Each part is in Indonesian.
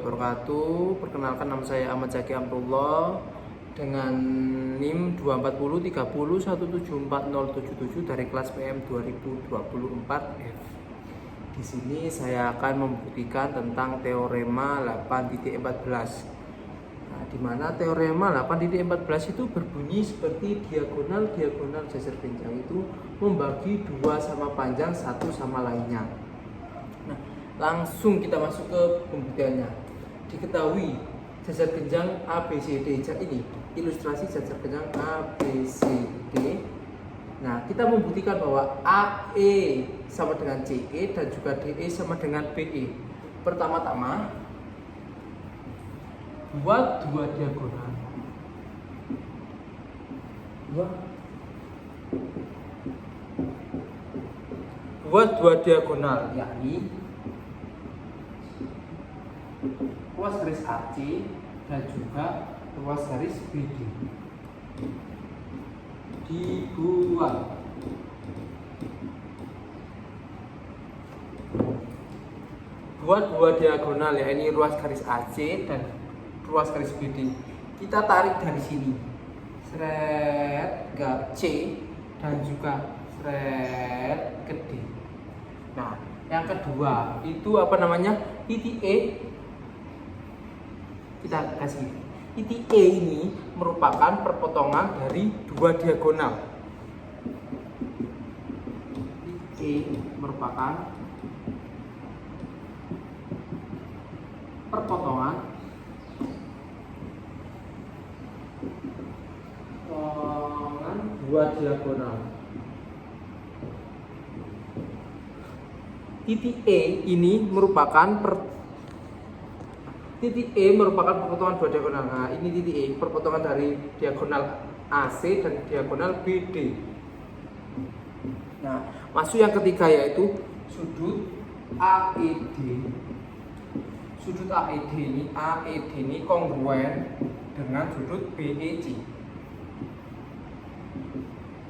wabarakatuh. Perkenalkan, nama saya Ahmad Zaki Amrullah dengan NIM 24030174077 dari kelas PM 2024F. Di sini saya akan membuktikan tentang teorema 8.14. Nah, di mana teorema 8.14 itu berbunyi seperti diagonal jajar genjang itu membagi dua sama panjang satu sama lainnya. Nah, langsung kita masuk ke pembuktiannya. Diketahui jajar genjang ABCD. Ini ilustrasi jajar genjang ABCD. Nah, kita membuktikan bahwa AE sama dengan CE dan juga DE sama dengan BE. Pertama-tama, buat dua diagonal. Buat dua diagonal, yakni ruas garis AC dan juga ruas garis BD. Dibuat. Buat dua diagonal, ya, ini ruas garis AC dan ruas garis BD. Kita tarik dari sini, seret ke C dan juga seret ke D. Nah, yang kedua itu apa namanya? Titik E. Kita kasih titik E ini merupakan perpotongan dari dua diagonal. Titik E merupakan perpotongan dua diagonal. Titik E ini merupakan titik E merupakan perpotongan dua diagonal. Nah, ini titik E, perpotongan dari diagonal AC dan diagonal BD. Nah, masuk yang ketiga, yaitu sudut AED. Sudut AED ini kongruen dengan sudut BEC.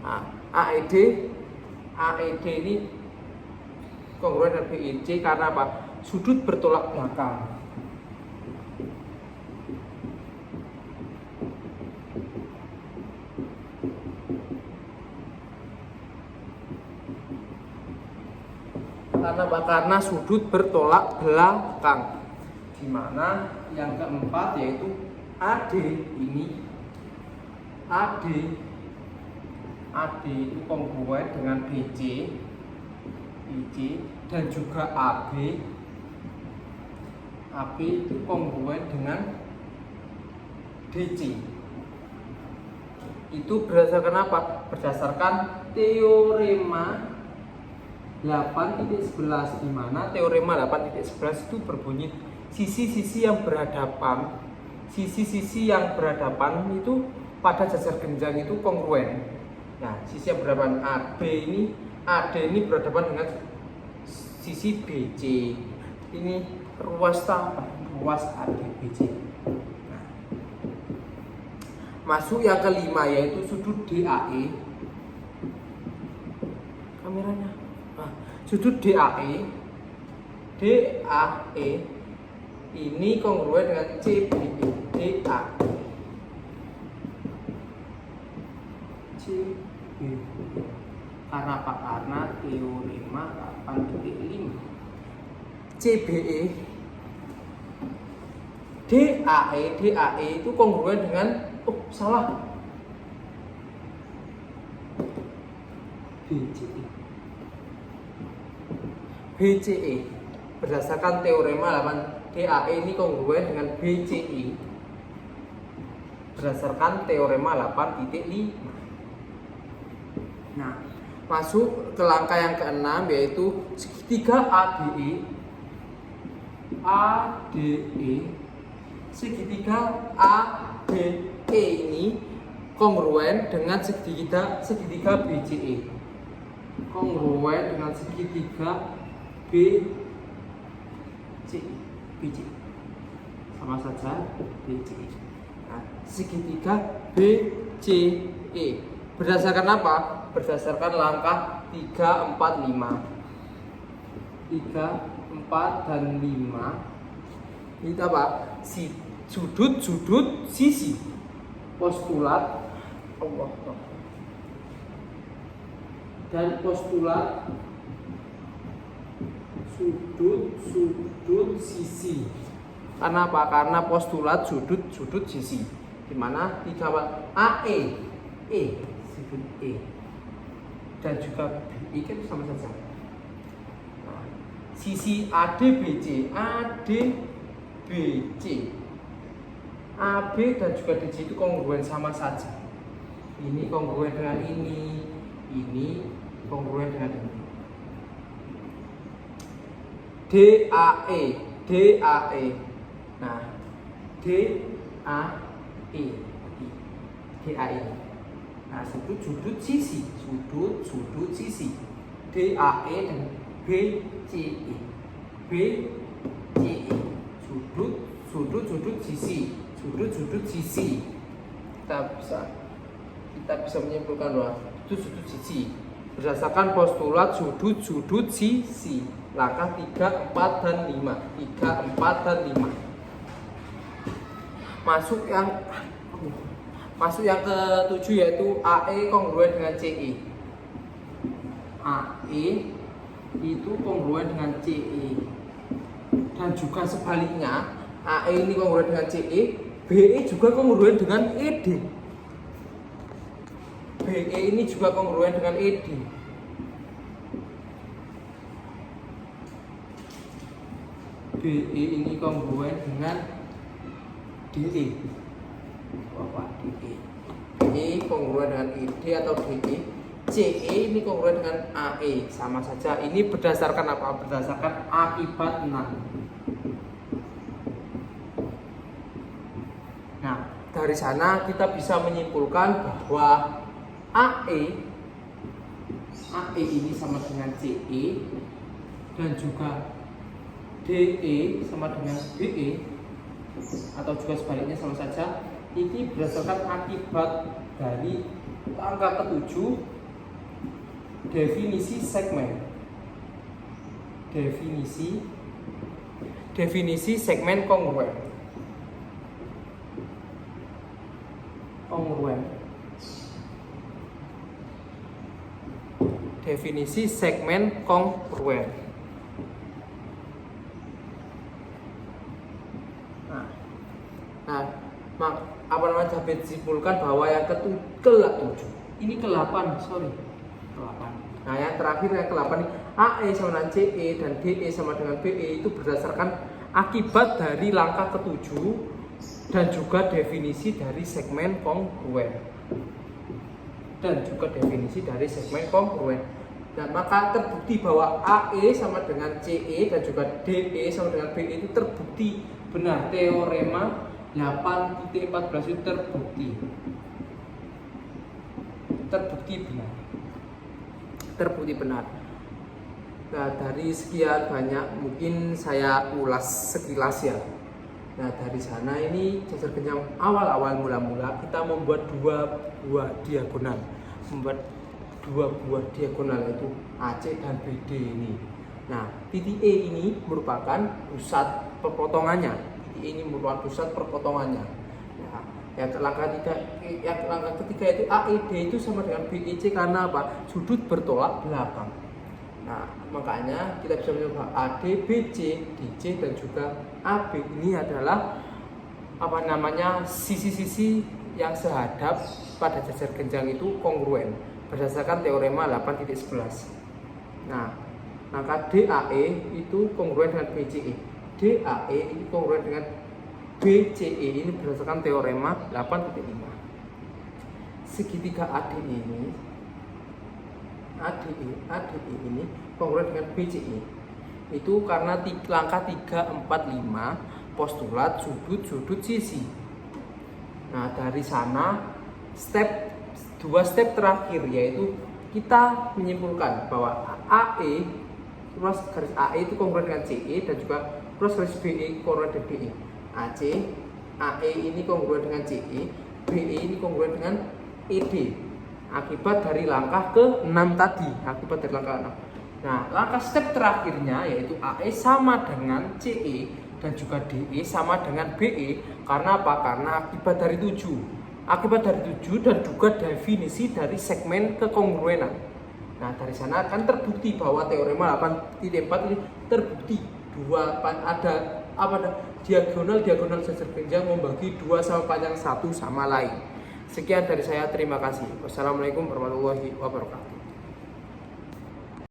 Nah, AED ini kongruen dengan BEC karena apa? Sudut bertolak belakang. Karena sudut bertolak belakang. Di mana yang keempat yaitu AD ini itu kongruen dengan BC dan juga AB itu kongruen dengan DC. Itu berdasarkan apa? Berdasarkan teorema 8.11, di mana teorema 8.11 itu berbunyi sisi-sisi yang berhadapan itu pada jajar genjang itu kongruen. Nah, sisi yang berhadapan AD ini berhadapan dengan sisi BC. Ini ruas ADBC. Nah, masuk yang kelima, yaitu sudut DAE. Kameranya. Nah, sudut DAE ini kongruen dengan CBE. Karena apa? Karena teorema 8.5. CBE DAE itu kongruen dengan BCE. Berdasarkan teorema 8, DAE ini kongruen dengan BCE berdasarkan teorema 8.5. Nah, masuk ke langkah yang keenam, yaitu segitiga ADE. Segitiga ADE ini kongruen dengan segitiga BCE. Kongruen dengan segitiga BCE. Sama saja BCE. Nah, segitiga BCE berdasarkan apa? Berdasarkan langkah 3, 4, 5. 3, 4, dan 5 Itu apa? Sudut sisi. Postulat Allah. Dan postulat sudut sisi. Karena apa? Karena postulat sudut sisi. Di mana dijawab AE, sudut E. Dan juga BI kan sama saja. Nah, sisi ADBC, AB dan juga DC itu kongruen sama saja. Ini kongruen dengan ini kongruen dengan ini. DAE. Nah, DAE. Nah, sudut sisi. DAE dan BCE. Sudut sisi. Kita bisa menyimpulkan bahwa itu sudut sisi berdasarkan postulat sudut sisi. Langkah 3, 4, dan 5. Masuk yang ke-7 yaitu AE kongruen dengan CE. AE itu kongruen dengan CE. Dan juga sebaliknya, AE ini kongruen dengan CE, BE juga kongruen dengan ED. BE ini juga kongruen dengan ED. BE ini kongruen dengan DE. DE kongruen dengan ED atau DE. CE ini kongruen dengan AE, sama saja. Ini berdasarkan apa? Berdasarkan akibat 6. Nah, dari sana kita bisa menyimpulkan bahwa AE ini sama dengan CE dan juga DE sama dengan BE atau juga sebaliknya sama saja. Ini berdasarkan akibat dari angka ke-7, definisi segmen. Definisi segmen kongruen. Definisi segmen kongruen. Dapat disimpulkan bahwa yang ke-8 ini ke-8. Nah, yang terakhir yang ke-8 ini AE sama dengan CE dan DE sama dengan BE itu berdasarkan akibat dari langkah ke-7 dan juga definisi dari segmen kongruen. Nah, maka terbukti bahwa AE sama dengan CE dan juga DE sama dengan BE itu terbukti benar. Teorema 8.14 itu terbukti benar. Nah, dari sekian banyak mungkin saya ulas sekilas ya. Nah, dari sana ini jajar genjang awal mula kita membuat dua buah diagonal yaitu AC dan BD ini. Nah, titik E ini merupakan pusat perpotongannya. Nah, yang langkah ketiga itu AED itu sama dengan BEC karena apa? Sudut bertolak belakang. Nah, makanya kita bisa menyebut AD, BC, DC dan juga AB ini adalah sisi-sisi yang sehadap pada jajar genjang itu kongruen berdasarkan teorema 8.11. Nah, langkah DAE itu kongruen dengan BCE. DAE ini kongruen dengan BCE ini berdasarkan teorema 8.5. Segitiga ADE ini kongruen dengan BCE itu karena langkah 3, 4, 5 postulat sudut sisi. Nah, dari sana dua step terakhir yaitu kita menyimpulkan bahwa AE cross garis AE itu kongruen dengan CE dan juga cross garis BE kongruen dengan BE. AE ini kongruen dengan CE, BE ini kongruen dengan ED. Akibat dari langkah ke-6 tadi, Nah, langkah step terakhirnya yaitu AE sama dengan CE dan juga DE sama dengan BE. Karena apa? Karena akibat dari 7. Akibat dari 7 dan juga definisi dari segmen kekongruenan. Nah, dari sana akan terbukti bahwa teorema 8.4 ini terbukti ada diagonal sejajar genjang membagi 2 sama panjang 1 sama lain. Sekian dari saya, terima kasih. Wassalamualaikum warahmatullahi wabarakatuh.